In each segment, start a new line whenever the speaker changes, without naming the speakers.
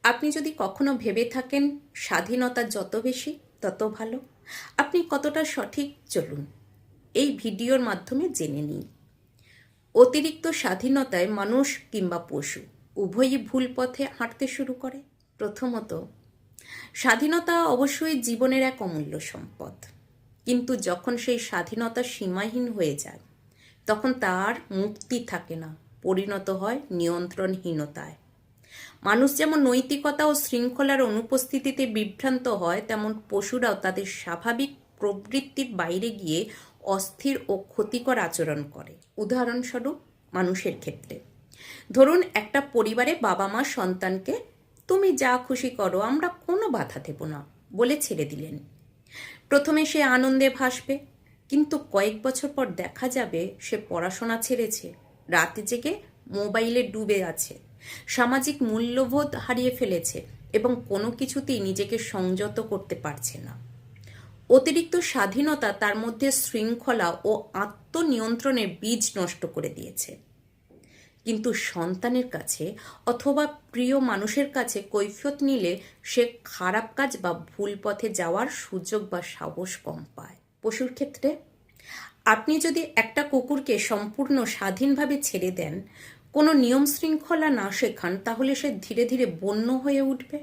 আপনি যদি কখনো ভেবে থাকেন স্বাধীনতা যত বেশি তত ভালো, আপনি কতটা সঠিক চলুন এই ভিডিওর মাধ্যমে জেনে নিই। অতিরিক্ত স্বাধীনতায় মানুষ কিংবা পশু উভয়ই ভুল পথে হাঁটতে শুরু করে। প্রথমত, স্বাধীনতা অবশ্যই জীবনের এক অমূল্য সম্পদ, কিন্তু যখন সেই স্বাধীনতা সীমাহীন হয়ে যায় তখন তার মুক্তি থাকে না, পরিণত হয় নিয়ন্ত্রণহীনতায়। মানুষ যেমন নৈতিকতা ও শৃঙ্খলার অনুপস্থিতিতে বিভ্রান্ত হয়, তেমন পশুরাও তাদের স্বাভাবিক প্রবৃত্তির বাইরে গিয়ে অস্থির ও ক্ষতিকর আচরণ করে। উদাহরণস্বরূপ মানুষের ক্ষেত্রে ধরুন, একটা পরিবারে বাবা মা সন্তানকে তুমি যা খুশি করো, আমরা কোনো বাধা দেব না বলে ছেড়ে দিলেন। প্রথমে সে আনন্দে ভাসবে, কিন্তু কয়েক বছর পর দেখা যাবে সে পড়াশোনা ছেড়েছে, রাতে জেগে মোবাইলে ডুবে আছে, সামাজিক মূল্যবোধ হারিয়ে ফেলেছে এবং কোনো কিছুতেই নিজেকে সংযত করতে পারছে না। অতিরিক্ত স্বাধীনতা তার মধ্যে শৃঙ্খলা ও আত্মনিয়ন্ত্রণের বীজ নষ্ট করে দিয়েছে। কিন্তু সন্তানের কাছে অথবা প্রিয় মানুষের কাছে কৈফিয়ত নিলে সে খারাপ কাজ বা ভুল পথে যাওয়ার সুযোগ বা সাহস কম পায়। পশুর ক্ষেত্রে আপনি যদি একটা কুকুরকে সম্পূর্ণ স্বাধীনভাবে ছেড়ে দেন, কোনো নিয়ম শৃঙ্খলা না শেখান, তাহলে সে ধীরে ধীরে বন্য হয়ে উঠবে,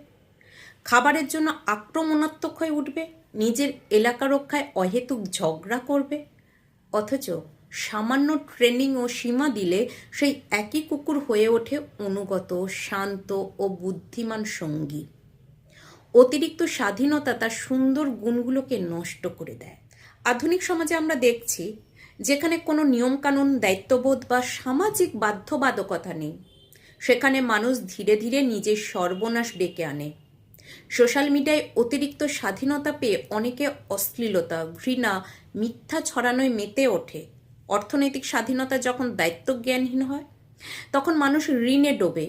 খাবারের জন্য আক্রমণাত্মক হয়ে উঠবে, নিজের এলাকা রক্ষায় অহেতুক ঝগড়া করবে। অথচ সামান্য ট্রেনিং ও সীমা দিলে সেই একই কুকুর হয়ে ওঠে অনুগত, শান্ত ও বুদ্ধিমান সঙ্গী। অতিরিক্ত স্বাধীনতা তার সুন্দর গুণগুলোকে নষ্ট করে দেয়। আধুনিক সমাজে আমরা দেখছি, যেখানে কোনো নিয়মকানুন, দায়িত্ববোধ বা সামাজিক বাধ্যবাধকতা নেই, সেখানে মানুষ ধীরে ধীরে নিজের সর্বনাশ ডেকে আনে। সোশ্যাল মিডিয়ায় অতিরিক্ত স্বাধীনতা পেয়ে অনেকে অশ্লীলতা, ঘৃণা, মিথ্যা ছড়ানোয় মেতে ওঠে। অর্থনৈতিক স্বাধীনতা যখন দায়িত্বজ্ঞানহীন হয়, তখন মানুষ ঋণে ডোবে,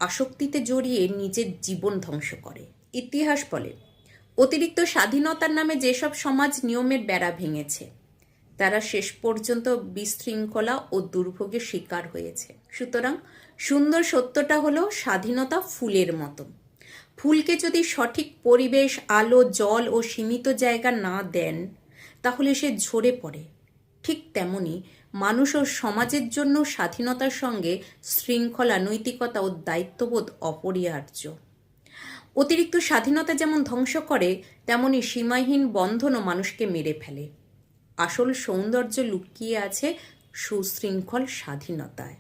আসক্তিতে জড়িয়ে নিজের জীবন ধ্বংস করে। ইতিহাস বলে, অতিরিক্ত স্বাধীনতার নামে যেসব সমাজ নিয়মের বেড়া ভেঙেছে, তারা শেষ পর্যন্ত বিশৃঙ্খলা ও দুর্ভোগের শিকার হয়েছে। সুতরাং সুন্দর সত্যটা হলো, স্বাধীনতা ফুলের মতো। ফুলকে যদি সঠিক পরিবেশ, আলো, জল ও সীমিত জায়গা না দেন, তাহলে সে ঝরে পড়ে। ঠিক তেমনি মানুষ ও সমাজের জন্য স্বাধীনতার সঙ্গে শৃঙ্খলা, নৈতিকতা ও দায়িত্ববোধ অপরিহার্য। অতিরিক্ত স্বাধীনতা যেমন ধ্বংস করে, তেমনি সীমাহীন বন্ধনও মানুষকে মেরে ফেলে। আসল সৌন্দর্য লুকিয়ে আছে সুশৃঙ্খল স্বাধীনতায়।